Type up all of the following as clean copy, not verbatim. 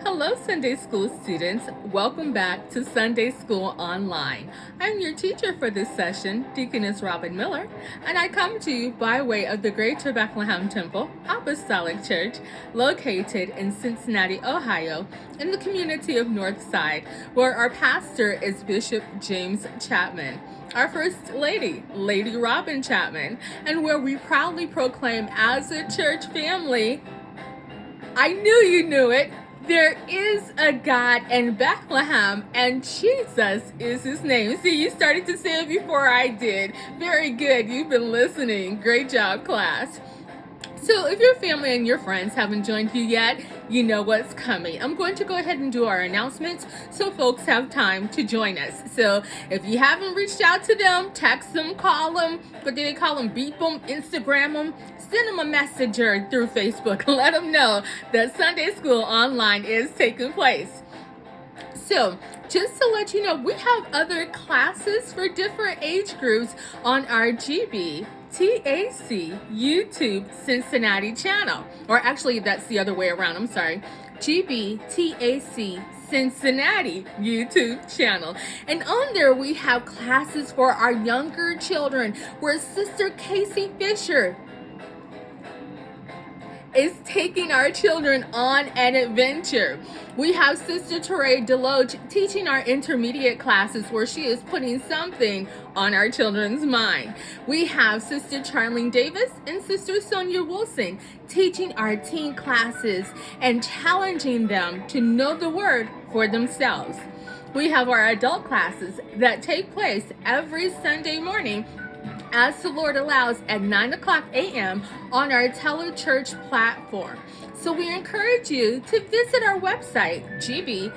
Hello, Sunday School students. Welcome back to Sunday School Online. I'm your teacher for this session, Deaconess Robin Miller, and I come to you by way of the Greater Bethlehem Temple Apostolic Church, located in Cincinnati, Ohio, in the community of Northside, where our pastor is Bishop James Chapman, our First Lady, Lady Robin Chapman, and where we proudly proclaim as a church family, I knew you knew it. There is a God in Bethlehem, and Jesus is his name. See, you started to say it before I did. Very good. You've been listening. Great job, class. So if your family and your friends haven't joined you yet, you know what's coming. I'm going to go ahead and do our announcements so folks have time to join us. So if you haven't reached out to them, text them, call them, what do they call them? Beep them, Instagram them, send them a message through Facebook. Let them know that Sunday School Online is taking place. So, just to let you know, we have other classes for different age groups on our GB TAC YouTube Cincinnati channel. Or actually, that's the other way around. I'm sorry. GB TAC Cincinnati YouTube channel. And on there, we have classes for our younger children where Sister Casey Fisher is taking our children on an adventure. We have Sister Teray Deloach teaching our intermediate classes where she is putting something on our children's mind. We have Sister Charlene Davis and Sister Sonia Wilson teaching our teen classes and challenging them to know the word for themselves. We have our adult classes that take place every Sunday morning as the Lord allows at 9:00 a.m. on our telechurch platform. So we encourage you to visit our website, gbtac.org,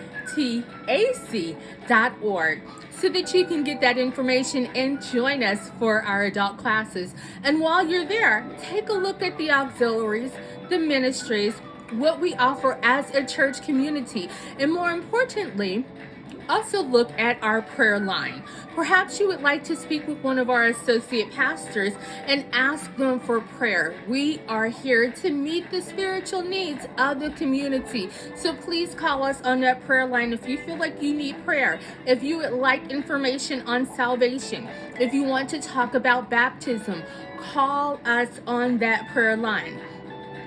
so that you can get that information and join us for our adult classes. And while you're there, take a look at the auxiliaries, the ministries, what we offer as a church community, and more importantly, also look at our prayer line. Perhaps you would like to speak with one of our associate pastors and ask them for prayer. We are here to meet the spiritual needs of the community. So please call us on that prayer line if you feel like you need prayer, if you would like information on salvation, if you want to talk about baptism, call us on that prayer line.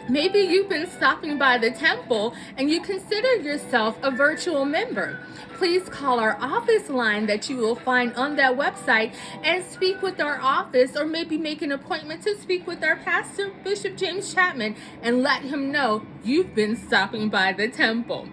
Maybe you've been stopping by the temple and you consider yourself a virtual member. Please call our office line that you will find on that website and speak with our office, or maybe make an appointment to speak with our pastor, Bishop James Chapman, and let him know you've been stopping by the temple.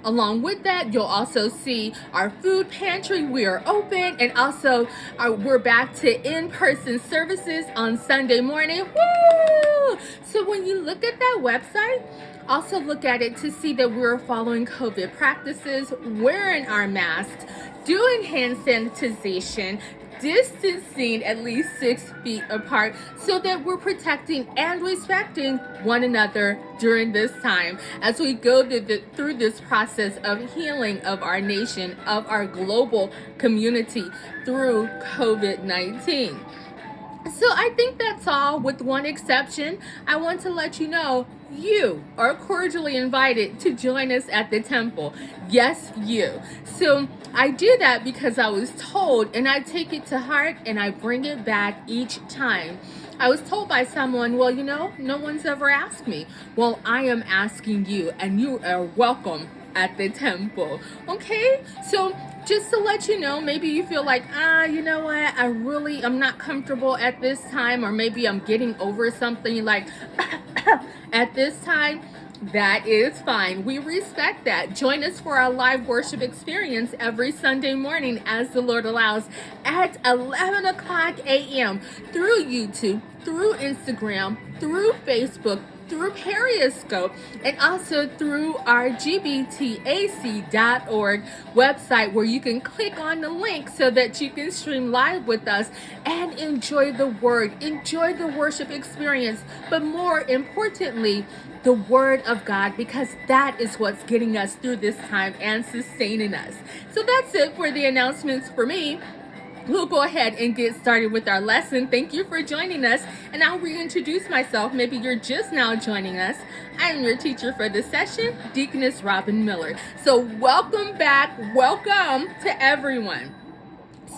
Along with that, you'll also see our food pantry. We are open, and also we're back to in-person services on Sunday morning. Woo! So when you look at that website, also look at it to see that we're following COVID practices, wearing our masks, doing hand sanitization, distancing at least 6 feet apart, so that we're protecting and respecting one another during this time as we go through this process of healing of our nation, of our global community through COVID-19. So I think that's all, with one exception. I want to let you know you are cordially invited to join us at the temple. Yes, you. So I do that because I was told, and I take it to heart, and I bring it back each time. I was told by someone, well, no one's ever asked me. Well, I am asking you, and you are welcome at the temple. Okay? So just to let you know, maybe you feel like, you know what, I'm not comfortable at this time, or maybe I'm getting over something like at this time. That is fine. We respect that. Join us for our live worship experience every Sunday morning, as the Lord allows, at 11:00 a.m. through YouTube, through Instagram, through Facebook, through Periscope, and also through our gbtac.org website, where you can click on the link so that you can stream live with us and enjoy the word, enjoy the worship experience, but more importantly, the word of God, because that is what's getting us through this time and sustaining us. So that's it for the announcements for me. we'll go ahead and get started with our lesson. Thank you for joining us, and I'll reintroduce myself. Maybe you're just now joining us. I am your teacher for this session, Deaconess Robin Miller. So welcome back. Welcome to everyone.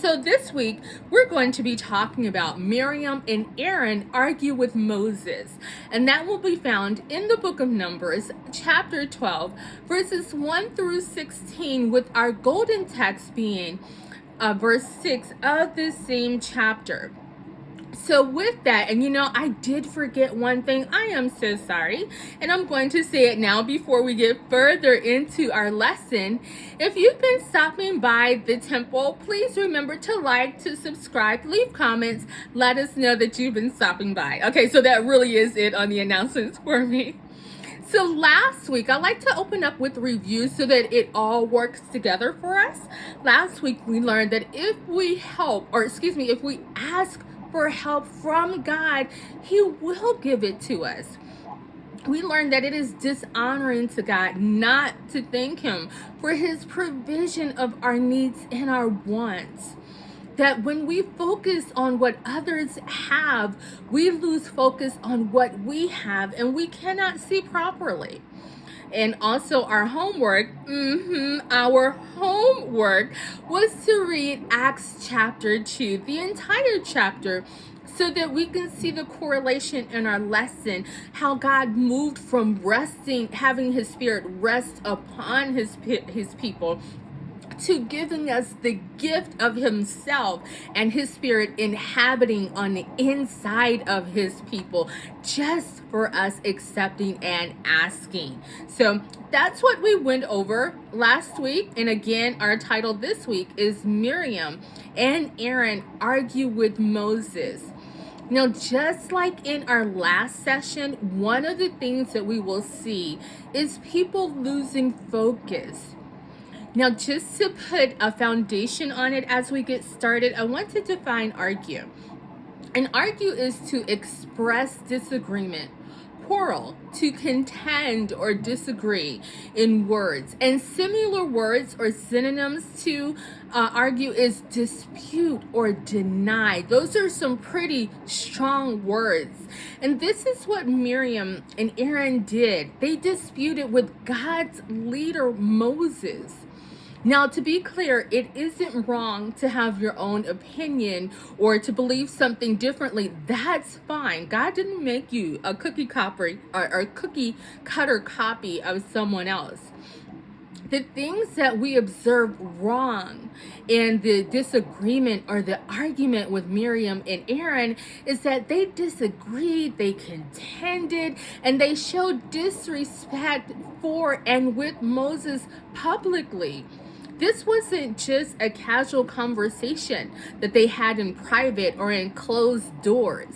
So this week, we're going to be talking about Miriam and Aaron argue with Moses. And that will be found in the book of Numbers, chapter 12, verses 1 through 16, with our golden text being verse 6 of this same chapter. So with that, and I did forget one thing. I am so sorry. And I'm going to say it now before we get further into our lesson. If you've been stopping by the temple, please remember to like, to subscribe, leave comments. Let us know that you've been stopping by. Okay, so that really is it on the announcements for me. So last week, I like to open up with review so that it all works together for us. Last week, we learned that if we ask for help from God, He will give it to us. We learned that it is dishonoring to God not to thank Him for His provision of our needs and our wants. That when we focus on what others have, we lose focus on what we have and we cannot see properly. And also our homework was to read Acts chapter 2, the entire chapter, so that we can see the correlation in our lesson, how God moved from having His Spirit rest upon His people, to giving us the gift of Himself and His Spirit inhabiting on the inside of His people, just for us accepting and asking. So that's what we went over last week. And again, our title this week is Miriam and Aaron argue with Moses. Now, just like in our last session, one of the things that we will see is people losing focus. Now, just to put a foundation on it as we get started, I want to define argue. And argue is to express disagreement, quarrel, to contend or disagree in words. And similar words or synonyms to argue is dispute or deny. Those are some pretty strong words. And this is what Miriam and Aaron did. They disputed with God's leader, Moses. Now, to be clear, it isn't wrong to have your own opinion or to believe something differently. That's fine. God didn't make you a cookie cutter copy of someone else. The things that we observe wrong in the disagreement or the argument with Miriam and Aaron is that they disagreed, they contended, and they showed disrespect for and with Moses publicly. This wasn't just a casual conversation that they had in private or in closed doors.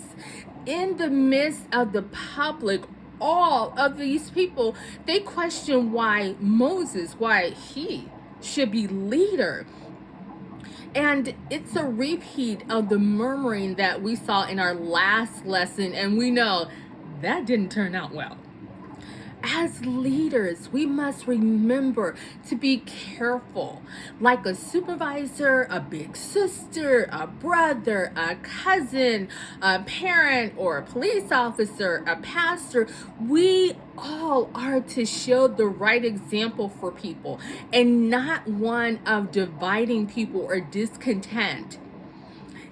In the midst of the public, all of these people, they questioned why he should be leader. And it's a repeat of the murmuring that we saw in our last lesson, and we know that didn't turn out well. As leaders, we must remember to be careful. Like a supervisor, a big sister, a brother, a cousin, a parent, or a police officer, a pastor, we all are to show the right example for people and not one of dividing people or discontent.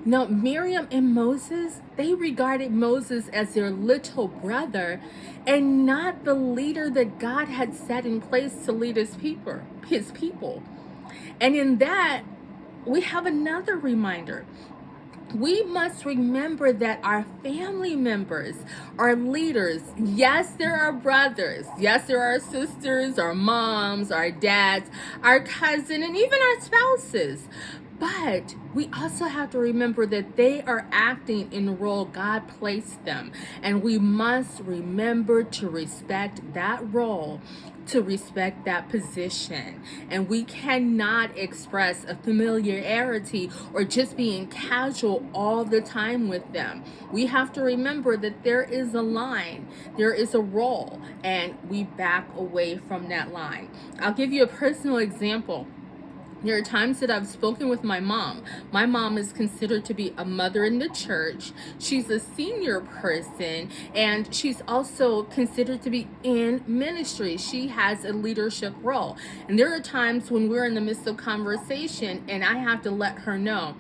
Now, Miriam and Moses, they regarded Moses as their little brother and not the leader that God had set in place to lead his people. And in that, we have another reminder. We must remember that our family members are leaders. Yes, there are brothers. Yes, there are sisters, our moms, our dads, our cousin, and even our spouses. But we also have to remember that they are acting in the role God placed them. And we must remember to respect that role, to respect that position. And we cannot express a familiarity or just being casual all the time with them. We have to remember that there is a line, there is a role, and we back away from that line. I'll give you a personal example. There are times that I've spoken with my mom. My mom is considered to be a mother in the church. She's a senior person, and she's also considered to be in ministry. She has a leadership role. And there are times when we're in the midst of conversation and I have to let her know,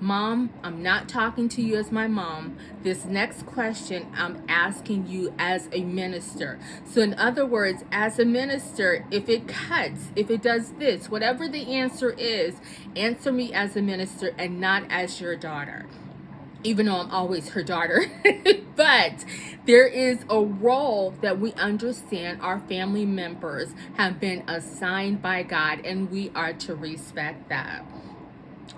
Mom, I'm not talking to you as my mom. This next question I'm asking you as a minister. So in other words, as a minister, if it cuts, if it does this, whatever the answer is, answer me as a minister and not as your daughter. Even though I'm always her daughter. But there is a role that we understand our family members have been assigned by God, and we are to respect that.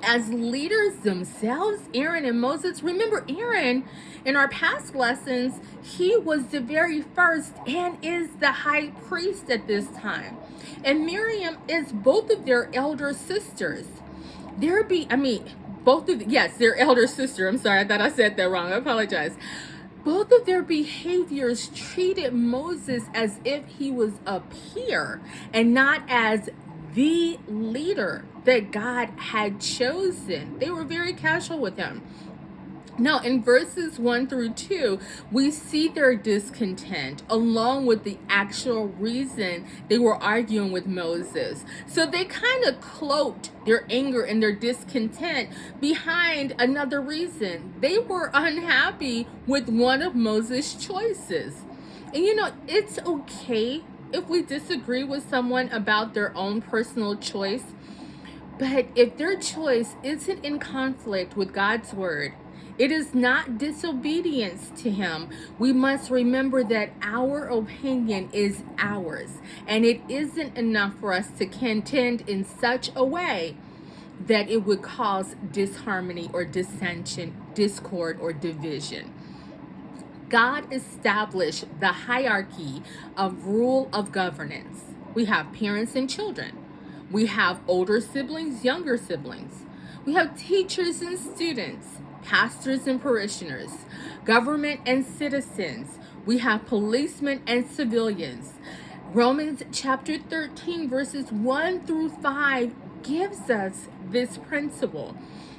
As leaders themselves, Aaron and Moses, remember Aaron in our past lessons, he was the very first and is the high priest at this time. And Miriam is both of their elder sisters. Their elder sister. I'm sorry, I thought I said that wrong. I apologize. Both of their behaviors treated Moses as if he was a peer and not as the leader that God had chosen. They were very casual with him. Now, in verses 1 through 2, we see their discontent along with the actual reason they were arguing with Moses. So they kind of cloaked their anger and their discontent behind another reason. They were unhappy with one of Moses' choices. And it's okay if we disagree with someone about their own personal choice, but if their choice isn't in conflict with God's word, it is not disobedience to him, we must remember that our opinion is ours, and it isn't enough for us to contend in such a way that it would cause disharmony or dissension, discord, or division. God established the hierarchy of rule of governance. We have parents and children. We have older siblings, younger siblings. We have teachers and students, pastors and parishioners, government and citizens. We have policemen and civilians. Romans chapter 13, verses 1 through 5 gives us this principle.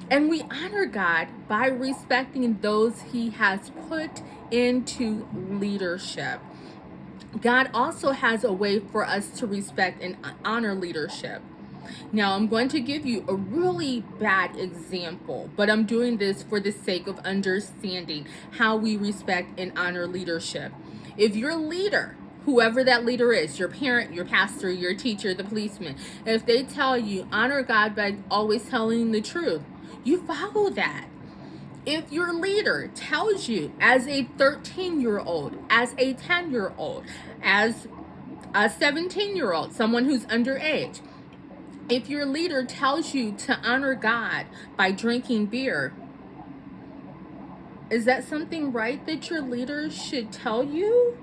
And we honor God by respecting those he has put into leadership. God also has a way for us to respect and honor leadership. Now, I'm going to give you a really bad example, but I'm doing this for the sake of understanding how we respect and honor leadership. If your leader, whoever that leader is, your parent, your pastor, your teacher, the policeman, if they tell you honor God by always telling the truth, you follow that. If your leader tells you as a 13-year-old, as a 10-year-old, as a 17-year-old, someone who's underage, if your leader tells you to honor God by drinking beer, is that something right that your leader should tell you?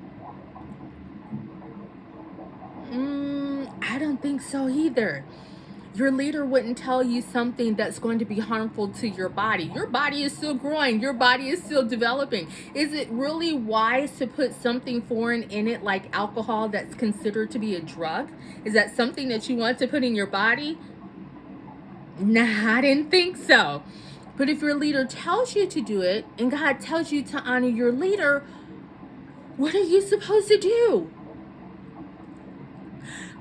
I don't think so either. Your leader wouldn't tell you something that's going to be harmful to your body. Your body is still growing. Your body is still developing. Is it really wise to put something foreign in it like alcohol that's considered to be a drug? Is that something that you want to put in your body? Nah, I didn't think so. But if your leader tells you to do it and God tells you to honor your leader, what are you supposed to do?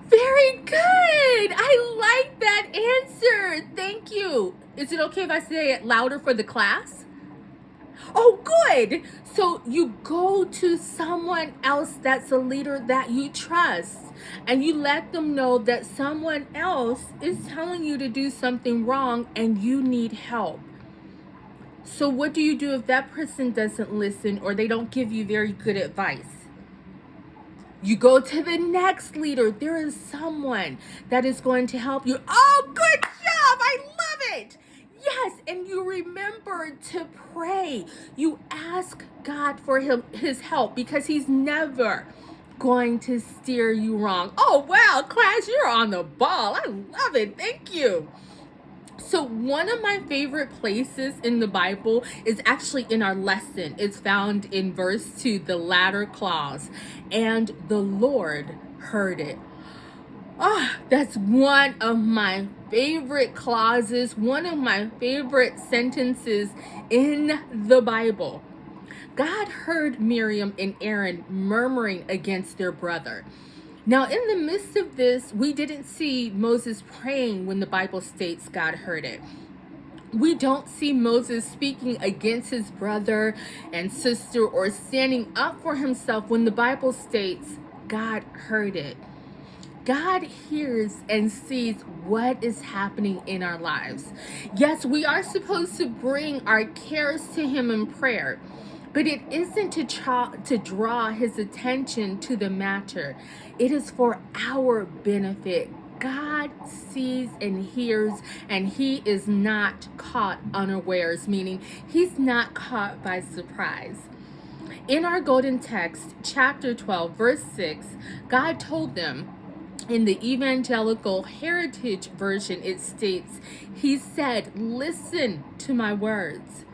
Very good. I like that answer. Thank you. Is it okay if I say it louder for the class? Oh, good. So you go to someone else that's a leader that you trust, and you let them know that someone else is telling you to do something wrong and you need help. So what do you do if that person doesn't listen or they don't give you very good advice? You go to the next leader. There is someone that is going to help you. Oh, good job. I love it. Yes, and you remember to pray. You ask God for his help because he's never going to steer you wrong. Oh, wow, class, you're on the ball. I love it. Thank you. So one of my favorite places in the Bible is actually in our lesson. It's found in verse 2, the latter clause. And the Lord heard it. That's one of my favorite clauses, one of my favorite sentences in the Bible. God heard Miriam and Aaron murmuring against their brother. Now, in the midst of this, we didn't see Moses praying when the Bible states God heard it. We don't see Moses speaking against his brother and sister or standing up for himself when the Bible states God heard it. God hears and sees what is happening in our lives. Yes, we are supposed to bring our cares to him in prayer, but it isn't to draw his attention to the matter. It is for our benefit. God sees and hears, and he is not caught unawares, meaning he's not caught by surprise. In our golden text, chapter 12, verse 6, God told them, in the Evangelical Heritage Version, it states, he said, listen to my words.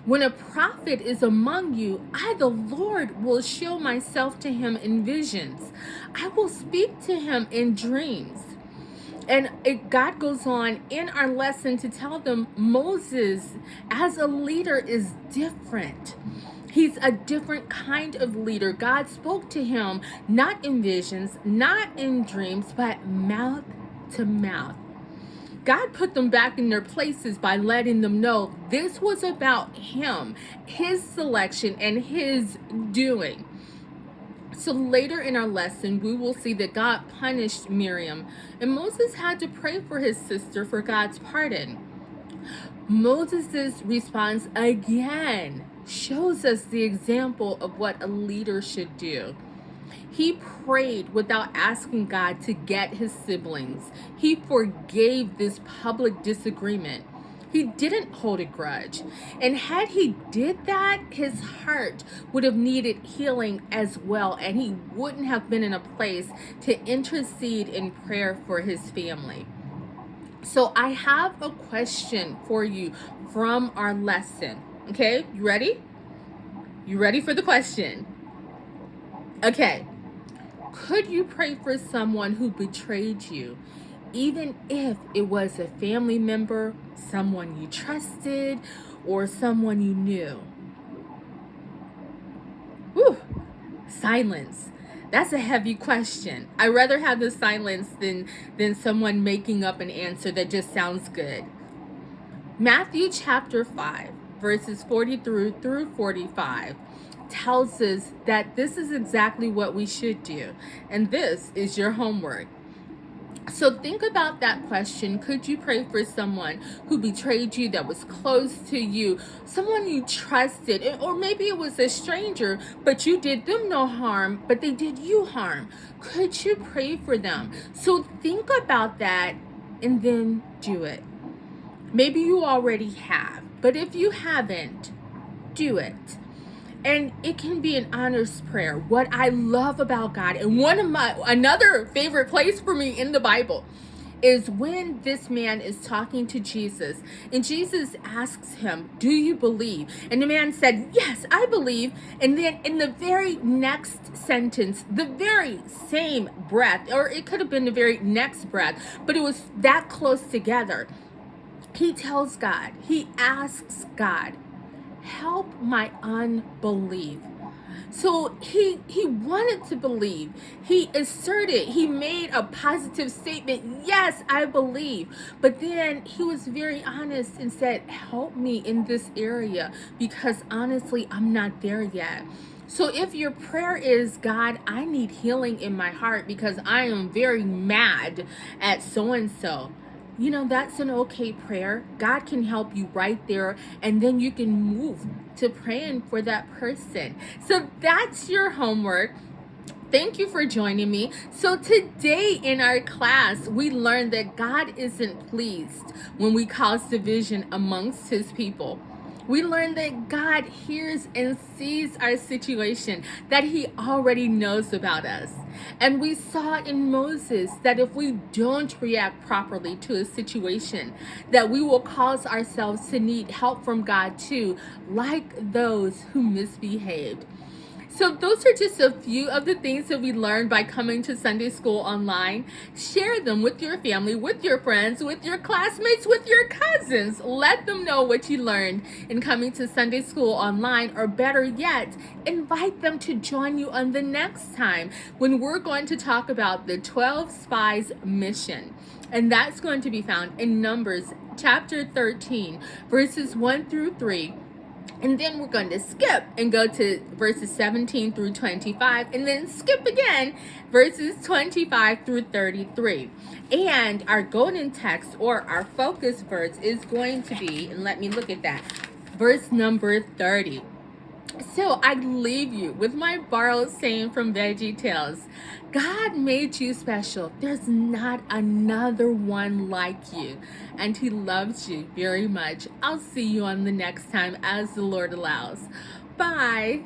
When a prophet is among you, I, the Lord, will show myself to him in visions. I will speak to him in dreams. And God goes on in our lesson to tell them Moses, as a leader, is different. He's a different kind of leader. God spoke to him not in visions, not in dreams, but mouth to mouth. God put them back in their places by letting them know this was about him, his selection, and his doing. So later in our lesson, we will see that God punished Miriam, and Moses had to pray for his sister for God's pardon. Moses' response again shows us the example of what a leader should do. He prayed without asking God to get his siblings. He forgave this public disagreement. He didn't hold a grudge. And had he did that, his heart would have needed healing as well, and he wouldn't have been in a place to intercede in prayer for his family. So I have a question for you from our lesson. Okay, you ready? You ready for the question? Okay. Could you pray for someone who betrayed you, even if it was a family member, someone you trusted, or someone you knew? Whew, silence. That's a heavy question. I'd rather have the silence than someone making up an answer that just sounds good. Matthew chapter 5, verses 43 through 45 tells us that this is exactly what we should do. And this is your homework. So think about that question. Could you pray for someone who betrayed you, that was close to you, someone you trusted, or maybe it was a stranger, but you did them no harm, but they did you harm? Could you pray for them? So think about that and then do it. Maybe you already have, but if you haven't, do it. And it can be an honest prayer. What I love about God, and another favorite place for me in the Bible, is when this man is talking to Jesus, and Jesus asks him, do you believe? And the man said, yes, I believe. And then in the very next sentence, the very same breath, or it could have been the very next breath, but it was that close together, he tells God, he asks God, help my unbelief. So he wanted to believe. He asserted, he made a positive statement. Yes, I believe. But then he was very honest and said, help me in this area, because honestly, I'm not there yet. So if your prayer is, God, I need healing in my heart because I am very mad at so-and-so, that's an okay prayer. God can help you right there, and then you can move to praying for that person. So that's your homework. Thank you for joining me. So today in our class, we learned that God isn't pleased when we cause division amongst his people. We learned that God hears and sees our situation, that he already knows about us. And we saw in Moses that if we don't react properly to a situation, that we will cause ourselves to need help from God too, like those who misbehaved. So those are just a few of the things that we learned by coming to Sunday school online. Share them with your family, with your friends, with your classmates, with your cousins. Let them know what you learned in coming to Sunday school online, or better yet, invite them to join you on the next time when we're going to talk about the 12 Spies Mission. And that's going to be found in Numbers chapter 13, verses 1 through 3. And then we're going to skip and go to verses 17 through 25, and then skip again, verses 25 through 33. And our golden text, or our focus verse, is going to be, and let me look at that, verse number 30. So I leave you with my borrowed saying from Veggie Tales. God made you special. There's not another one like you. And He loves you very much. I'll see you on the next time as the Lord allows. Bye.